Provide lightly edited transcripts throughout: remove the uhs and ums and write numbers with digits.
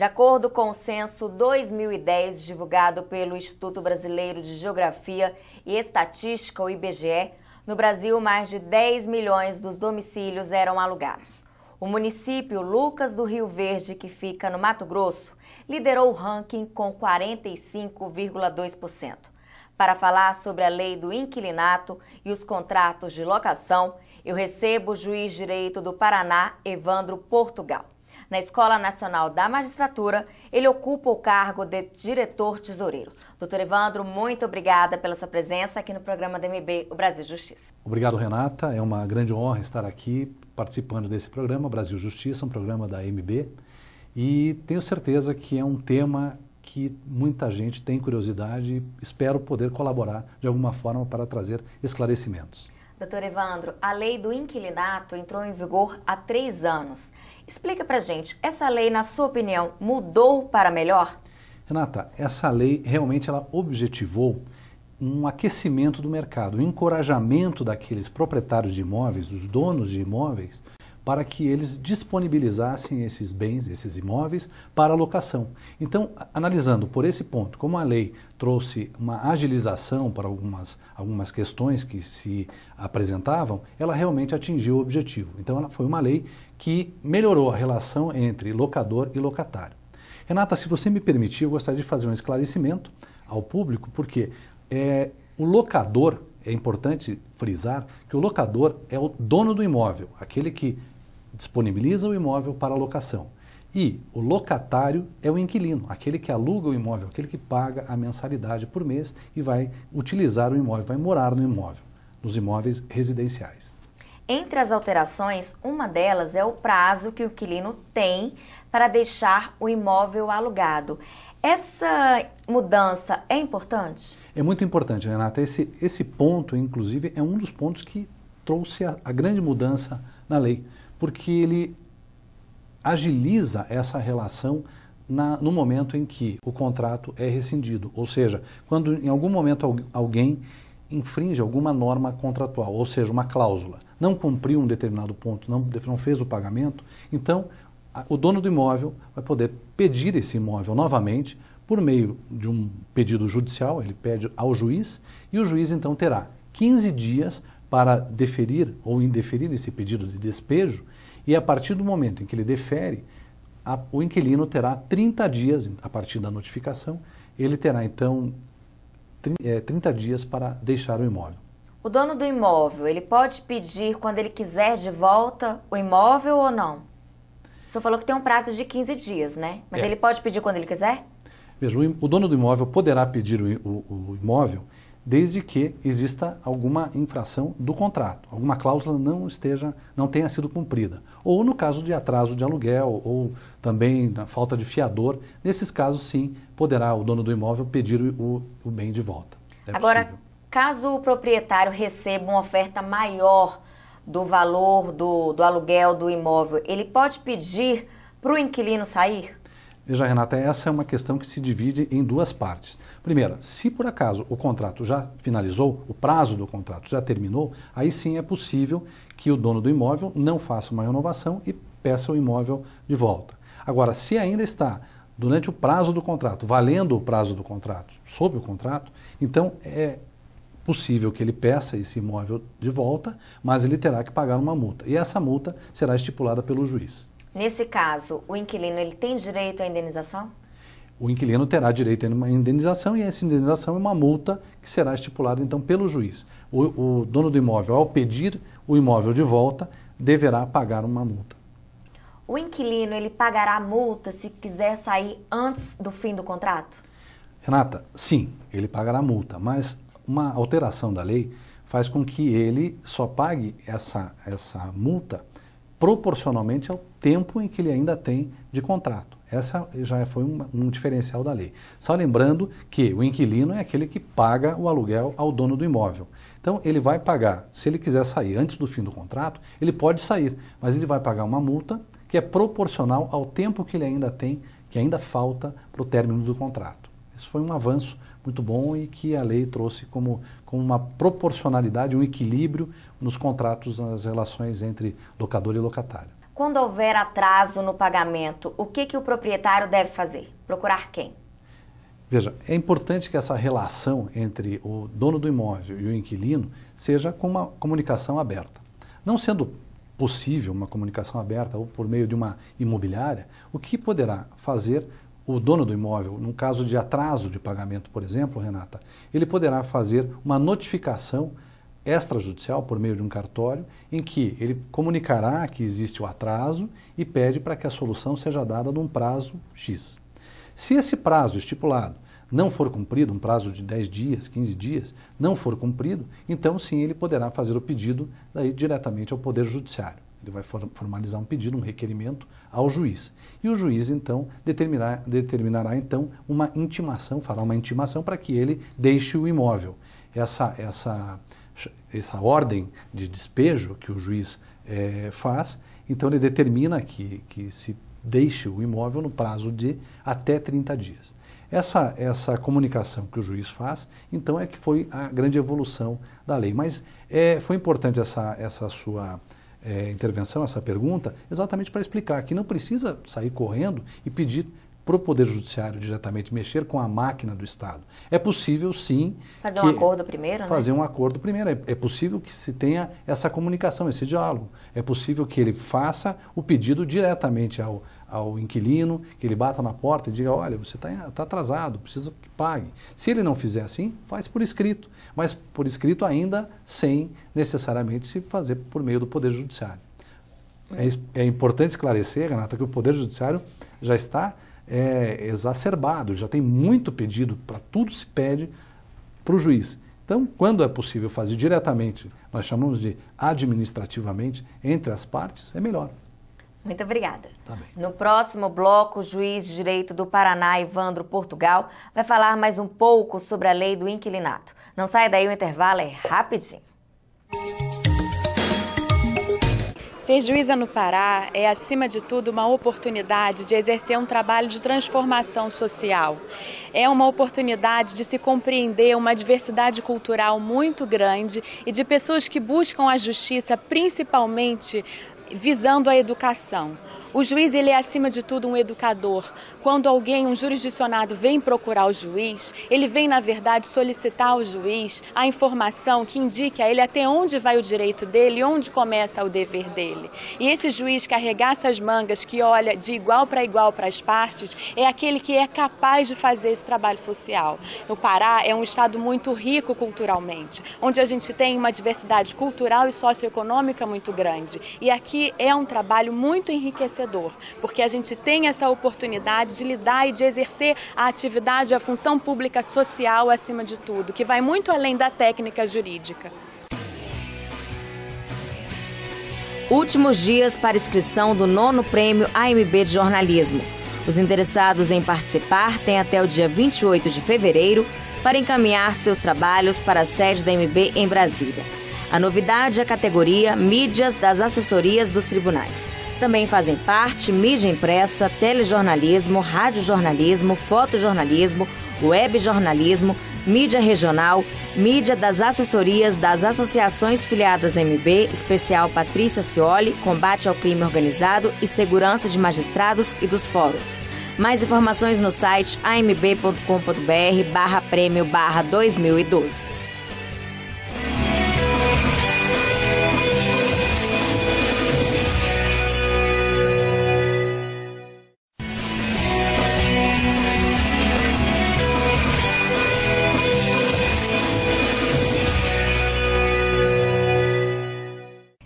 De acordo com o censo 2010 divulgado pelo Instituto Brasileiro de Geografia e Estatística, o IBGE, no Brasil mais de 10 milhões dos domicílios eram alugados. O município Lucas do Rio Verde, que fica no Mato Grosso, liderou o ranking com 45,2%. Para falar sobre a lei do inquilinato e os contratos de locação, eu recebo o juiz de direito do Paraná, Evandro Portugal. Na Escola Nacional da Magistratura, ele ocupa o cargo de diretor-tesoureiro. Doutor Evandro, muito obrigada pela sua presença aqui no programa da MB, o Brasil Justiça. Obrigado, Renata. É uma grande honra estar aqui participando desse programa, Brasil Justiça, um programa da MB. E tenho certeza que é um tema que muita gente tem curiosidade e espero poder colaborar de alguma forma para trazer esclarecimentos. Doutor Evandro, a lei do inquilinato entrou em vigor há 3 anos. Explica pra gente, essa lei, na sua opinião, mudou para melhor? Renata, essa lei realmente ela objetivou um aquecimento do mercado, um encorajamento daqueles proprietários de imóveis, dos donos de imóveis, para que eles disponibilizassem esses bens, esses imóveis, para locação. Então, analisando por esse ponto, como a lei trouxe uma agilização para algumas questões que se apresentavam, ela realmente atingiu o objetivo. Então, ela foi uma lei que melhorou a relação entre locador e locatário. Renata, se você me permitir, eu gostaria de fazer um esclarecimento ao público, porque o locador, é importante frisar que o locador é o dono do imóvel, aquele que disponibiliza o imóvel para locação. E o locatário é o inquilino, aquele que aluga o imóvel, aquele que paga a mensalidade por mês e vai utilizar o imóvel, vai morar no imóvel, nos imóveis residenciais. Entre as alterações, uma delas é o prazo que o inquilino tem para deixar o imóvel alugado. Essa mudança é importante? É muito importante, Renata. Esse ponto, inclusive, é um dos pontos que trouxe a grande mudança na lei, porque ele agiliza essa relação no momento em que o contrato é rescindido, ou seja, quando em algum momento alguém infringe alguma norma contratual, ou seja, uma cláusula, não cumpriu um determinado ponto, não fez o pagamento, então o dono do imóvel vai poder pedir esse imóvel novamente por meio de um pedido judicial, ele pede ao juiz e o juiz então terá 15 dias para deferir ou indeferir esse pedido de despejo e a partir do momento em que ele defere, o inquilino terá 30 dias, a partir da notificação, ele terá então 30 dias para deixar o imóvel. O dono do imóvel, ele pode pedir quando ele quiser de volta o imóvel ou não? O senhor falou que tem um prazo de 15 dias, né? Mas ele pode pedir quando ele quiser? Veja, o dono do imóvel poderá pedir o imóvel desde que exista alguma infração do contrato, alguma cláusula não tenha sido cumprida. Ou no caso de atraso de aluguel, ou também na falta de fiador, nesses casos sim, poderá o dono do imóvel pedir o bem de volta. Agora, caso o proprietário receba uma oferta maior do valor do aluguel do imóvel, ele pode pedir para o inquilino sair? Veja, Renata, essa é uma questão que se divide em duas partes. Primeira, se por acaso o contrato já finalizou, o prazo do contrato já terminou, aí sim é possível que o dono do imóvel não faça uma renovação e peça o imóvel de volta. Agora, se ainda está durante o prazo do contrato, valendo o prazo do contrato, sob o contrato, então é possível que ele peça esse imóvel de volta, mas ele terá que pagar uma multa. E essa multa será estipulada pelo juiz. Nesse caso, o inquilino ele tem direito à indenização? O inquilino terá direito a uma indenização e essa indenização é uma multa que será estipulada então pelo juiz. O dono do imóvel, ao pedir o imóvel de volta, deverá pagar uma multa. O inquilino ele pagará a multa se quiser sair antes do fim do contrato? Renata, sim, ele pagará a multa, mas uma alteração da lei faz com que ele só pague essa multa proporcionalmente ao tempo em que ele ainda tem de contrato. Essa já foi um diferencial da lei. Só lembrando que o inquilino é aquele que paga o aluguel ao dono do imóvel. Então, ele vai pagar, se ele quiser sair antes do fim do contrato, ele pode sair, mas ele vai pagar uma multa que é proporcional ao tempo que ele ainda tem, que ainda falta para o término do contrato. Isso foi um avanço muito bom e que a lei trouxe como uma proporcionalidade, um equilíbrio nos contratos, nas relações entre locador e locatário. quando houver atraso no pagamento, o que o proprietário deve fazer? Procurar quem? Veja, é importante que essa relação entre o dono do imóvel e o inquilino seja com uma comunicação aberta. Não sendo possível uma comunicação aberta ou por meio de uma imobiliária, o que poderá fazer o dono do imóvel, num caso de atraso de pagamento, por exemplo, Renata, ele poderá fazer uma notificação extrajudicial por meio de um cartório, em que ele comunicará que existe o atraso e pede para que a solução seja dada num prazo X. Se esse prazo estipulado não for cumprido, um prazo de 10 dias, 15 dias, não for cumprido, então sim ele poderá fazer o pedido daí diretamente ao Poder Judiciário. Ele vai formalizar um pedido, um requerimento ao juiz. E o juiz, então, determinará então, uma intimação, fará uma intimação para que ele deixe o imóvel. Essa ordem de despejo que o juiz faz, então ele determina que se deixe o imóvel no prazo de até 30 dias. Essa comunicação que o juiz faz, então é que foi a grande evolução da lei. Mas foi importante essa sua intervenção, essa pergunta, exatamente para explicar que não precisa sair correndo e pedir para o Poder Judiciário diretamente mexer com a máquina do Estado. É possível, sim... Fazer um acordo primeiro, né? Fazer um acordo primeiro. É possível que se tenha essa comunicação, esse diálogo. É possível que ele faça o pedido diretamente ao inquilino, que ele bata na porta e diga, olha, você está atrasado, precisa que pague. Se ele não fizer assim, faz por escrito. Mas por escrito ainda sem necessariamente se fazer por meio do Poder Judiciário. É importante esclarecer, Renata, que o Poder Judiciário já está... exacerbado, já tem muito pedido, para tudo se pede para o juiz. Então, quando é possível fazer diretamente, nós chamamos de administrativamente, entre as partes, é melhor. Muito obrigada. Tá bem. No próximo bloco, o juiz de direito do Paraná, Evandro Portugal, vai falar mais um pouco sobre a lei do inquilinato. Não saia daí, o intervalo é rapidinho. Ser juíza no Pará é, acima de tudo, uma oportunidade de exercer um trabalho de transformação social. É uma oportunidade de se compreender uma diversidade cultural muito grande e de pessoas que buscam a justiça principalmente visando a educação. O juiz, ele é, acima de tudo, um educador. Quando alguém, um jurisdicionado, vem procurar o juiz, ele vem, na verdade, solicitar ao juiz a informação que indique a ele até onde vai o direito dele e onde começa o dever dele. E esse juiz que arregaça as mangas, que olha de igual para as partes, é aquele que é capaz de fazer esse trabalho social. O Pará é um estado muito rico culturalmente, onde a gente tem uma diversidade cultural e socioeconômica muito grande. E aqui é um trabalho muito enriquecedor, porque a gente tem essa oportunidade de lidar e de exercer a atividade, a função pública social acima de tudo, que vai muito além da técnica jurídica. Últimos dias para inscrição do 9º Prêmio AMB de Jornalismo. Os interessados em participar têm até o dia 28 de fevereiro para encaminhar seus trabalhos para a sede da AMB em Brasília. A novidade é a categoria Mídias das Assessorias dos Tribunais. Também fazem parte mídia impressa, telejornalismo, radiojornalismo, fotojornalismo, webjornalismo, mídia regional, mídia das assessorias das associações filiadas à AMB, especial Patrícia Cioli, combate ao crime organizado e segurança de magistrados e dos fóruns. Mais informações no site amb.com.br/prêmio/2012.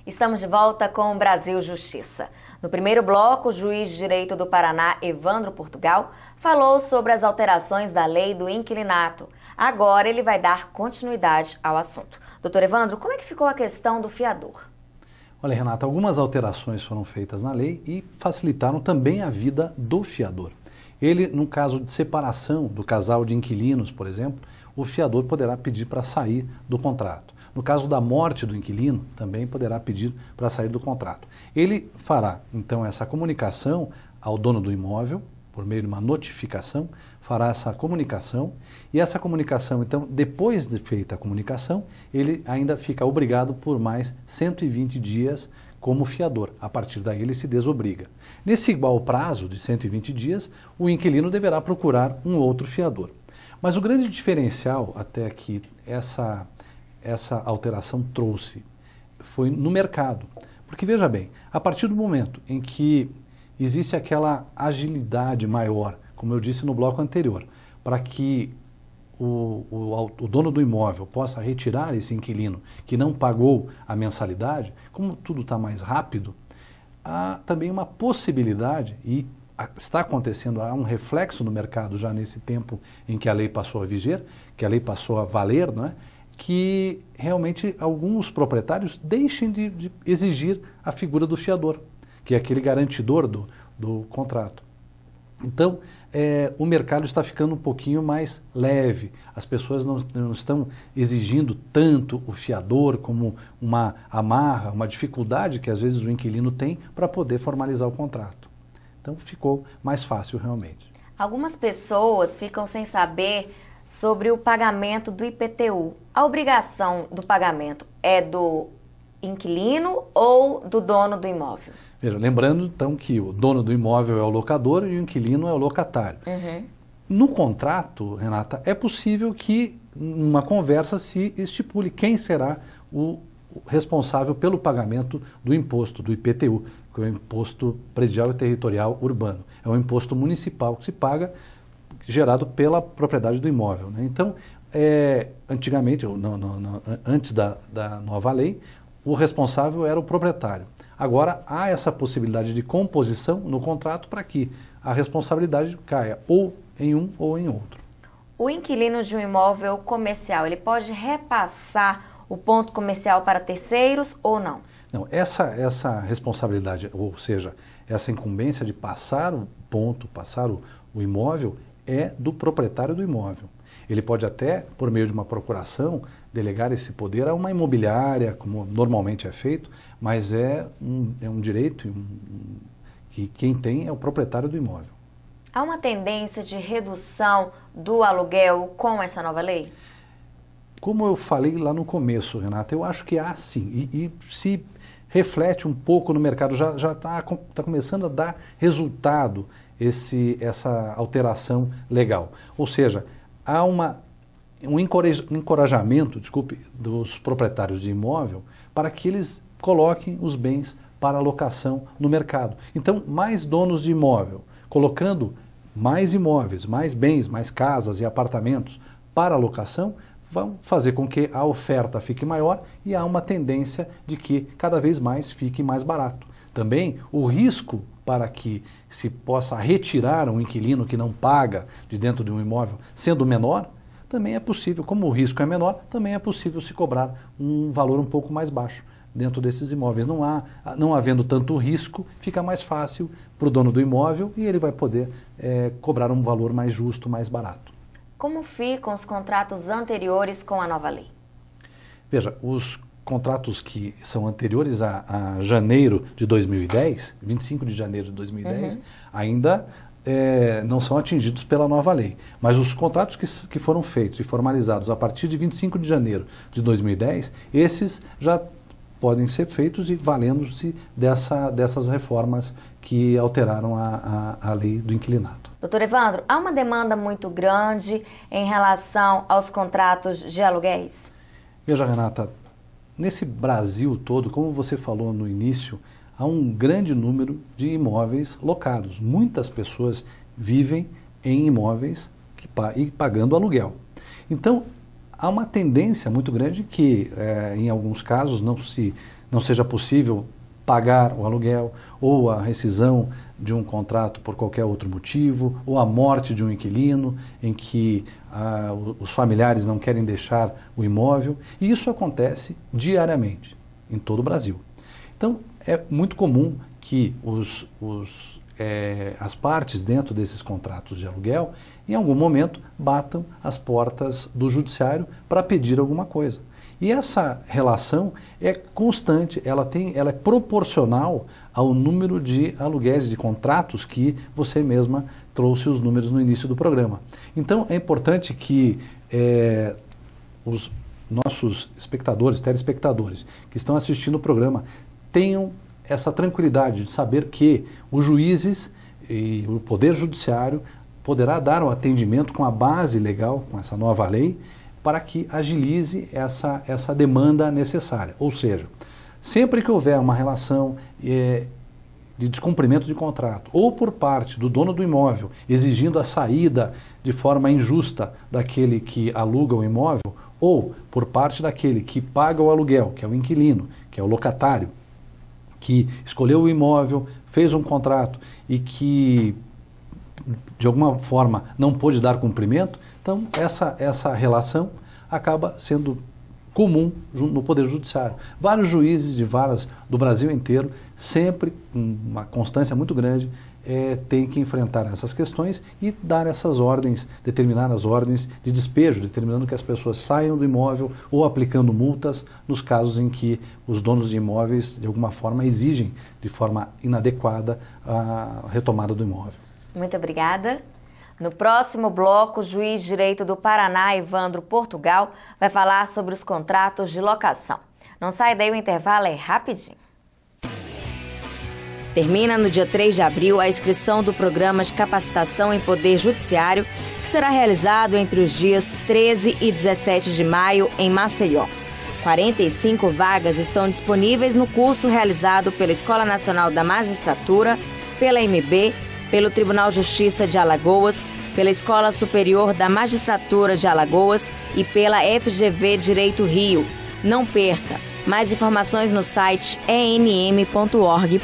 Estamos de volta com o Brasil Justiça. No primeiro bloco, o juiz de direito do Paraná, Evandro Portugal, falou sobre as alterações da lei do inquilinato. Agora ele vai dar continuidade ao assunto. Doutor Evandro, como é que ficou a questão do fiador? Olha, Renata, algumas alterações foram feitas na lei e facilitaram também a vida do fiador. Ele, no caso de separação do casal de inquilinos, por exemplo, o fiador poderá pedir para sair do contrato. No caso da morte do inquilino, também poderá pedir para sair do contrato. Ele fará, então, essa comunicação ao dono do imóvel, por meio de uma notificação, fará essa comunicação, e essa comunicação, então, depois de feita a comunicação, ele ainda fica obrigado por mais 120 dias como fiador. A partir daí ele se desobriga. Nesse igual prazo de 120 dias, o inquilino deverá procurar um outro fiador. Mas o grande diferencial até que essa alteração trouxe foi no mercado. Porque veja bem, a partir do momento em que existe aquela agilidade maior, como eu disse no bloco anterior, para que o dono do imóvel possa retirar esse inquilino que não pagou a mensalidade, como tudo está mais rápido, há também uma possibilidade, e está acontecendo, há um reflexo no mercado já nesse tempo em que a lei passou a viger, que a lei passou a valer, não é? Que realmente alguns proprietários deixem de exigir a figura do fiador, que é aquele garantidor do contrato. Então, o mercado está ficando um pouquinho mais leve, as pessoas não estão exigindo tanto o fiador como uma amarra, uma dificuldade que às vezes o inquilino tem para poder formalizar o contrato. Então, ficou mais fácil realmente. Algumas pessoas ficam sem saber sobre o pagamento do IPTU. A obrigação do pagamento é do inquilino ou do dono do imóvel? Veja, lembrando então que o dono do imóvel é o locador e o inquilino é o locatário. No contrato, Renata, é possível que numa conversa se estipule quem será o responsável pelo pagamento do imposto, do IPTU, que é o Imposto Predial e Territorial Urbano. É um imposto municipal que se paga, gerado pela propriedade do imóvel, né? Então, antigamente, antes da nova lei, o responsável era o proprietário. Agora, há essa possibilidade de composição no contrato para que a responsabilidade caia ou em um ou em outro. O inquilino de um imóvel comercial, ele pode repassar o ponto comercial para terceiros ou não? Não, essa responsabilidade, ou seja, essa incumbência de passar o ponto, passar o imóvel, é do proprietário do imóvel. Ele pode até, por meio de uma procuração, delegar esse poder a uma imobiliária, como normalmente é feito, mas é um direito que quem tem é o proprietário do imóvel. Há uma tendência de redução do aluguel com essa nova lei? Como eu falei lá no começo, Renata, eu acho que há sim, e se reflete um pouco no mercado, já está começando a dar resultado essa alteração legal. Ou seja, há um encorajamento, dos proprietários de imóvel para que eles coloquem os bens para alocação no mercado. Então, mais donos de imóvel, colocando mais imóveis, mais bens, mais casas e apartamentos para alocação, vão fazer com que a oferta fique maior e há uma tendência de que cada vez mais fique mais barato. Também o risco para que se possa retirar um inquilino que não paga de dentro de um imóvel sendo menor, também é possível. Como o risco é menor, também é possível se cobrar um valor um pouco mais baixo dentro desses imóveis. Não havendo tanto risco, fica mais fácil para o dono do imóvel e ele vai poder cobrar um valor mais justo, mais barato. Como ficam os contratos anteriores com a nova lei? Veja, os contratos que são anteriores a janeiro de 2010, 25 de janeiro de 2010, ainda não são atingidos pela nova lei. Mas os contratos que foram feitos e formalizados a partir de 25 de janeiro de 2010, esses já podem ser feitos e valendo-se dessas reformas que alteraram a lei do inquilinato. Doutor Evandro, há uma demanda muito grande em relação aos contratos de aluguéis? Veja, Renata, nesse Brasil todo, como você falou no início, há um grande número de imóveis locados. Muitas pessoas vivem em imóveis e pagando aluguel. Então, há uma tendência muito grande que, em alguns casos, não seja possível pagar o aluguel ou a rescisão de um contrato por qualquer outro motivo, ou a morte de um inquilino em que os familiares não querem deixar o imóvel. E isso acontece diariamente em todo o Brasil. Então, é muito comum que as partes dentro desses contratos de aluguel, em algum momento, batam as portas do judiciário para pedir alguma coisa. E essa relação é constante, ela é proporcional ao número de aluguéis, de contratos que você mesma trouxe os números no início do programa. Então, é importante que os nossos espectadores, telespectadores, que estão assistindo o programa, tenham essa tranquilidade de saber que os juízes e o Poder Judiciário poderá dar o atendimento com a base legal, com essa nova lei, para que agilize essa demanda necessária. Ou seja, sempre que houver uma relação de descumprimento de contrato, ou por parte do dono do imóvel, exigindo a saída de forma injusta daquele que aluga o imóvel, ou por parte daquele que paga o aluguel, que é o inquilino, que é o locatário, que escolheu o imóvel, fez um contrato e que de alguma forma não pôde dar cumprimento, então essa relação acaba sendo comum no Poder Judiciário. Vários juízes de varas do Brasil inteiro, sempre com uma constância muito grande, têm que enfrentar essas questões e dar essas ordens, determinar as ordens de despejo, determinando que as pessoas saiam do imóvel ou aplicando multas nos casos em que os donos de imóveis, de alguma forma, exigem de forma inadequada a retomada do imóvel. Muito obrigada. No próximo bloco, o juiz de direito do Paraná, Evandro Portugal, vai falar sobre os contratos de locação. Não sai daí, o intervalo é rapidinho. Termina no dia 3 de abril a inscrição do programa de capacitação em Poder Judiciário, que será realizado entre os dias 13 e 17 de maio em Maceió. 45 vagas estão disponíveis no curso realizado pela Escola Nacional da Magistratura, pela MB, pelo Tribunal de Justiça de Alagoas, pela Escola Superior da Magistratura de Alagoas e pela FGV Direito Rio. Não perca! Mais informações no site enm.org.br.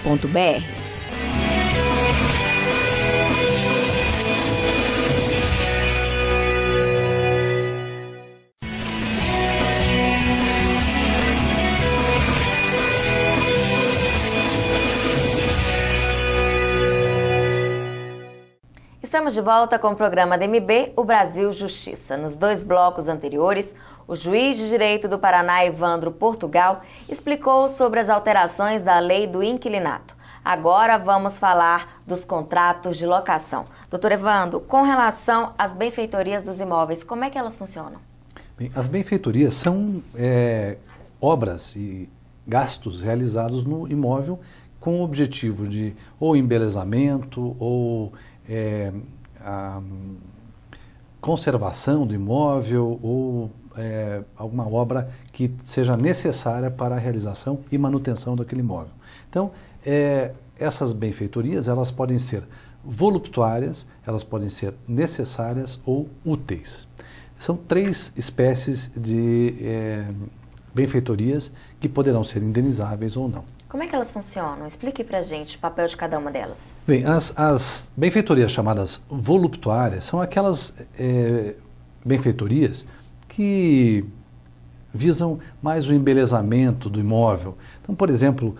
Estamos de volta com o programa da MB, o Brasil Justiça. Nos 2 blocos anteriores, o juiz de direito do Paraná, Evandro Portugal, explicou sobre as alterações da lei do inquilinato. Agora vamos falar dos contratos de locação. Doutor Evandro, com relação às benfeitorias dos imóveis, como é que elas funcionam? Bem, as benfeitorias são obras e gastos realizados no imóvel com o objetivo de ou embelezamento ou a conservação do imóvel ou alguma obra que seja necessária para a realização e manutenção daquele imóvel. Então, essas benfeitorias, elas podem ser voluptuárias, elas podem ser necessárias ou úteis. São 3 espécies de benfeitorias que poderão ser indenizáveis ou não. Como é que elas funcionam? Explique pra gente o papel de cada uma delas. Bem, as benfeitorias chamadas voluptuárias são aquelas benfeitorias que visam mais o embelezamento do imóvel. Então, por exemplo,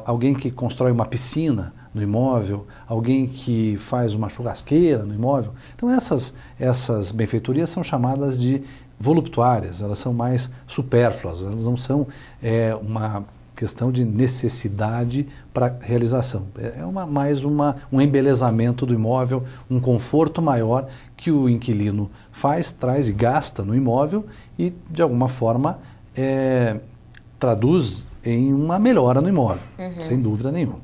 alguém que constrói uma piscina no imóvel, alguém que faz uma churrasqueira no imóvel. Então, essas benfeitorias são chamadas de voluptuárias, elas são mais supérfluas, elas não são uma questão de necessidade para realização. Mais um embelezamento do imóvel, um conforto maior que o inquilino traz e gasta no imóvel e, de alguma forma, traduz em uma melhora no imóvel, sem dúvida nenhuma.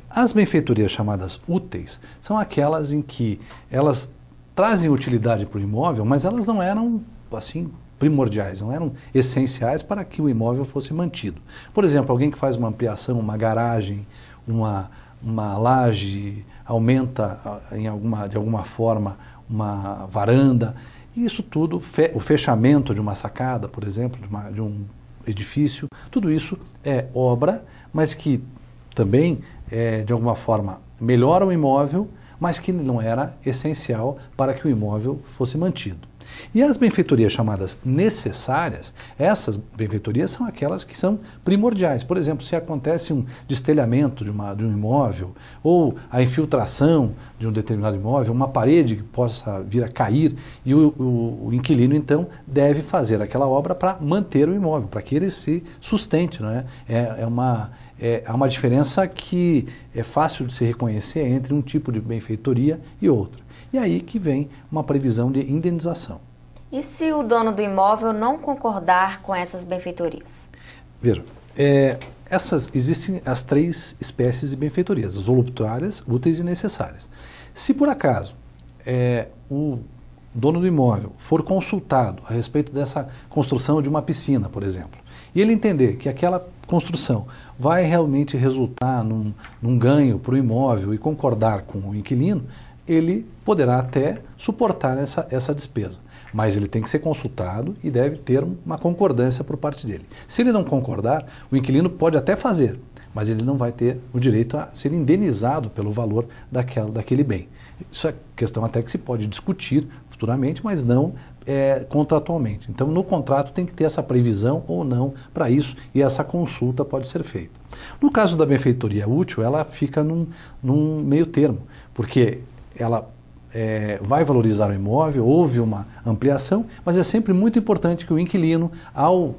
As benfeitorias chamadas úteis são aquelas em que elas trazem utilidade para o imóvel, mas elas não eram, assim, primordiais, não eram essenciais para que o imóvel fosse mantido. Por exemplo, alguém que faz uma ampliação, uma garagem, uma laje, aumenta de alguma forma uma varanda, isso tudo, o fechamento de uma sacada, por exemplo, de um edifício, tudo isso é obra, mas que também, de alguma forma, melhora o imóvel, mas que não era essencial para que o imóvel fosse mantido. E as benfeitorias chamadas necessárias, essas benfeitorias são aquelas que são primordiais. Por exemplo, se acontece um destelhamento de um imóvel, ou a infiltração de um determinado imóvel, uma parede que possa vir a cair, e o inquilino, então, deve fazer aquela obra para manter o imóvel, para que ele se sustente, não é? Há uma diferença que é fácil de se reconhecer entre um tipo de benfeitoria e outra. E aí que vem uma previsão de indenização. E se o dono do imóvel não concordar com essas benfeitorias? Veja, Existem as 3 espécies de benfeitorias, as voluptuárias, úteis e necessárias. Se por acaso o dono do imóvel for consultado a respeito dessa construção de uma piscina, por exemplo, e ele entender que aquela construção vai realmente resultar num ganho para o imóvel e concordar com o inquilino, ele poderá até suportar essa despesa. Mas ele tem que ser consultado e deve ter uma concordância por parte dele. Se ele não concordar, o inquilino pode até fazer, mas ele não vai ter o direito a ser indenizado pelo valor daquele bem. Isso é questão até que se pode discutir futuramente, mas não contratualmente. Então, no contrato tem que ter essa previsão ou não para isso, e essa consulta pode ser feita. No caso da benfeitoria útil, ela fica num meio termo, porque ela vai valorizar o imóvel, houve uma ampliação, mas é sempre muito importante que o inquilino, ao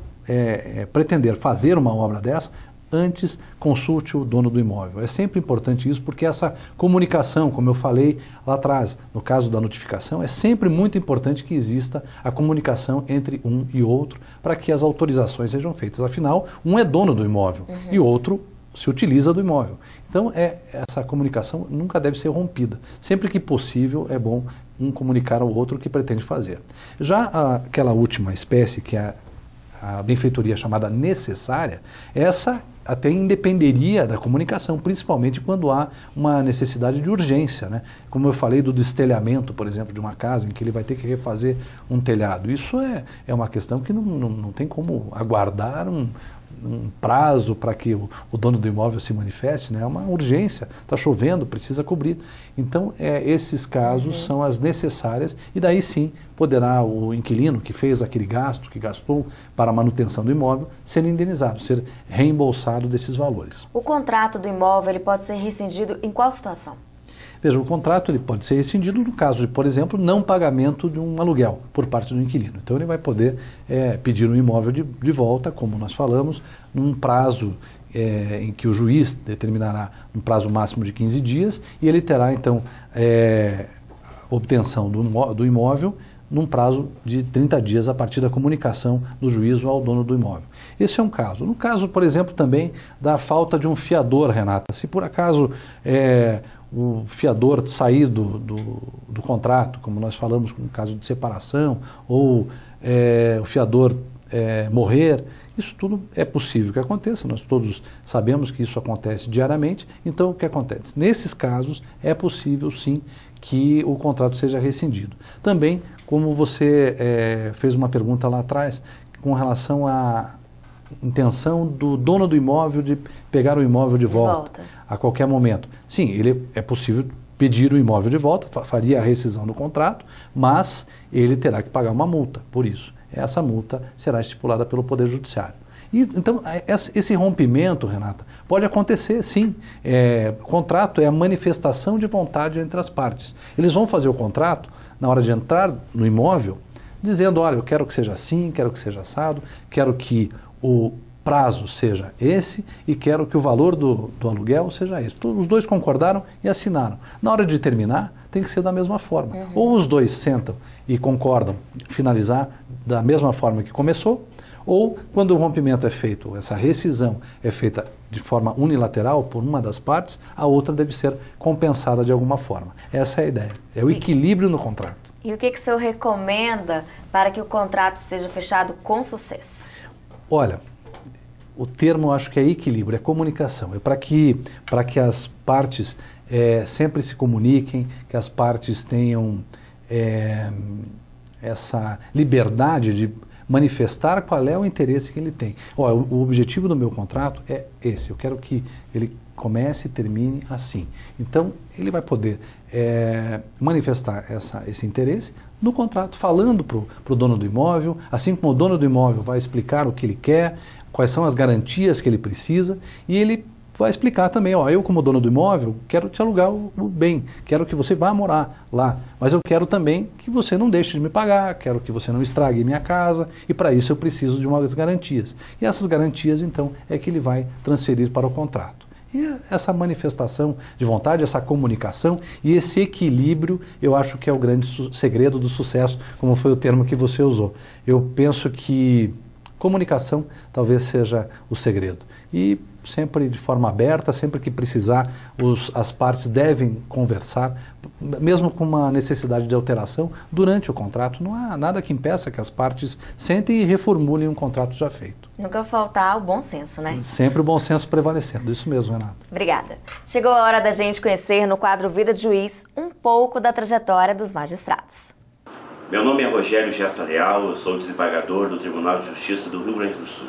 pretender fazer uma obra dessa, antes consulte o dono do imóvel. É sempre importante isso, porque essa comunicação, como eu falei lá atrás, no caso da notificação, é sempre muito importante que exista a comunicação entre um e outro, para que as autorizações sejam feitas. Afinal, um é dono do imóvel e outro se utiliza do imóvel. Então, essa comunicação nunca deve ser rompida. Sempre que possível, é bom um comunicar ao outro o que pretende fazer. Já aquela última espécie, que é a benfeitoria chamada necessária, essa até independeria da comunicação, principalmente quando há uma necessidade de urgência, né? Como eu falei do destelhamento, por exemplo, de uma casa em que ele vai ter que refazer um telhado. Isso é uma questão que não tem como aguardar um prazo para que o dono do imóvel se manifeste, né? É uma urgência, está chovendo, precisa cobrir. Então, esses casos são as necessárias, e daí sim poderá o inquilino que fez aquele gasto, que gastou para a manutenção do imóvel, ser indenizado, ser reembolsado desses valores. O contrato do imóvel ele pode ser rescindido em qual situação? Veja, o contrato ele pode ser rescindido no caso de, por exemplo, não pagamento de um aluguel por parte do inquilino. Então ele vai poder pedir o imóvel de volta, como nós falamos, num prazo em que o juiz determinará um prazo máximo de 15 dias, e ele terá então obtenção do imóvel num prazo de 30 dias a partir da comunicação do juízo ao dono do imóvel. Esse é um caso. No caso, por exemplo, também da falta de um fiador, Renata, se por acaso o fiador sair do contrato, como nós falamos no caso de separação, ou o fiador morrer, isso tudo é possível que aconteça, nós todos sabemos que isso acontece diariamente. Então o que acontece? Nesses casos é possível sim que o contrato seja rescindido. Também, como você fez uma pergunta lá atrás, com relação à intenção do dono do imóvel de pegar o imóvel de volta a qualquer momento. Sim, ele é possível pedir o imóvel de volta, faria a rescisão do contrato, mas ele terá que pagar uma multa por isso. Essa multa será estipulada pelo Poder Judiciário. Então, esse rompimento, Renata, pode acontecer, sim. Contrato é a manifestação de vontade entre as partes. Eles vão fazer o contrato na hora de entrar no imóvel, dizendo, olha, eu quero que seja assim, quero que seja assado, quero que o prazo seja esse e quero que o valor do aluguel seja esse. Os dois concordaram e assinaram. Na hora de terminar, tem que ser da mesma forma. Ou os dois sentam e concordam finalizar da mesma forma que começou, ou quando o rompimento é feito, essa rescisão é feita de forma unilateral por uma das partes, a outra deve ser compensada de alguma forma. Essa é a ideia, é o equilíbrio no contrato. E o que o senhor recomenda para que o contrato seja fechado com sucesso? Olha, o termo eu acho que é equilíbrio, é comunicação, é para que as partes sempre se comuniquem, que as partes tenham essa liberdade de manifestar qual é o interesse que ele tem. O objetivo do meu contrato é esse, eu quero que ele comece e termine assim. Então, ele vai poder manifestar esse interesse no contrato, falando para o dono do imóvel, assim como o dono do imóvel vai explicar o que ele quer, quais são as garantias que ele precisa, e ele vai explicar também, eu como dono do imóvel quero te alugar o bem, quero que você vá morar lá, mas eu quero também que você não deixe de me pagar, quero que você não estrague minha casa, e para isso eu preciso de umas garantias. E essas garantias, então, é que ele vai transferir para o contrato. E essa manifestação de vontade, essa comunicação e esse equilíbrio, eu acho que é o grande segredo do sucesso, como foi o termo que você usou. Eu penso que Comunicação talvez seja o segredo. E sempre de forma aberta, sempre que precisar, as partes devem conversar, mesmo com uma necessidade de alteração durante o contrato. Não há nada que impeça que as partes sentem e reformulem um contrato já feito. Nunca faltar o bom senso, né? Sempre o bom senso prevalecendo. Isso mesmo, Renata. Obrigada. Chegou a hora da gente conhecer no quadro Vida de Juiz um pouco da trajetória dos magistrados. Meu nome é Rogério Gesta Leal, eu sou desembargador do Tribunal de Justiça do Rio Grande do Sul.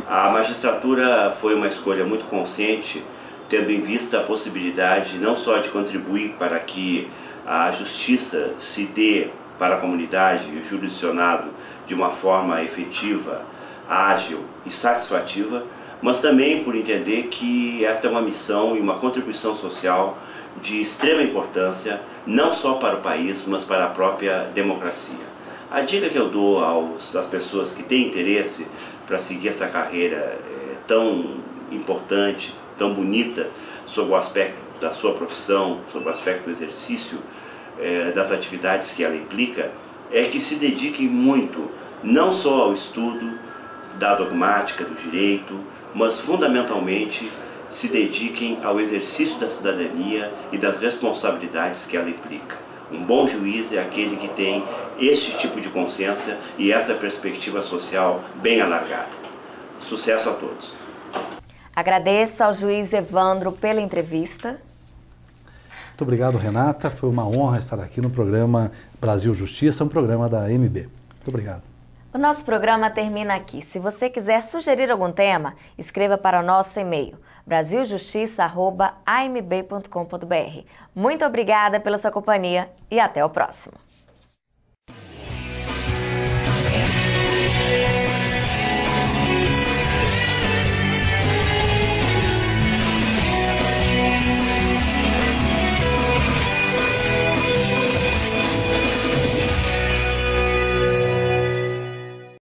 A magistratura foi uma escolha muito consciente, tendo em vista a possibilidade não só de contribuir para que a justiça se dê para a comunidade e o jurisdicionado de uma forma efetiva, ágil e satisfativa, mas também por entender que esta é uma missão e uma contribuição social de extrema importância, não só para o país, mas para a própria democracia. A dica que eu dou às pessoas que têm interesse para seguir essa carreira tão importante, tão bonita, sob o aspecto da sua profissão, sob o aspecto do exercício das atividades que ela implica, é que se dediquem muito, não só ao estudo da dogmática do direito, mas fundamentalmente se dediquem ao exercício da cidadania e das responsabilidades que ela implica. Um bom juiz é aquele que tem este tipo de consciência e essa perspectiva social bem alargada. Sucesso a todos. Agradeço ao juiz Evandro pela entrevista. Muito obrigado, Renata. Foi uma honra estar aqui no programa Brasil Justiça, um programa da MB. Muito obrigado. O nosso programa termina aqui. Se você quiser sugerir algum tema, escreva para o nosso e-mail brasiljustiça@amb.com.br. Muito obrigada pela sua companhia e até o próximo.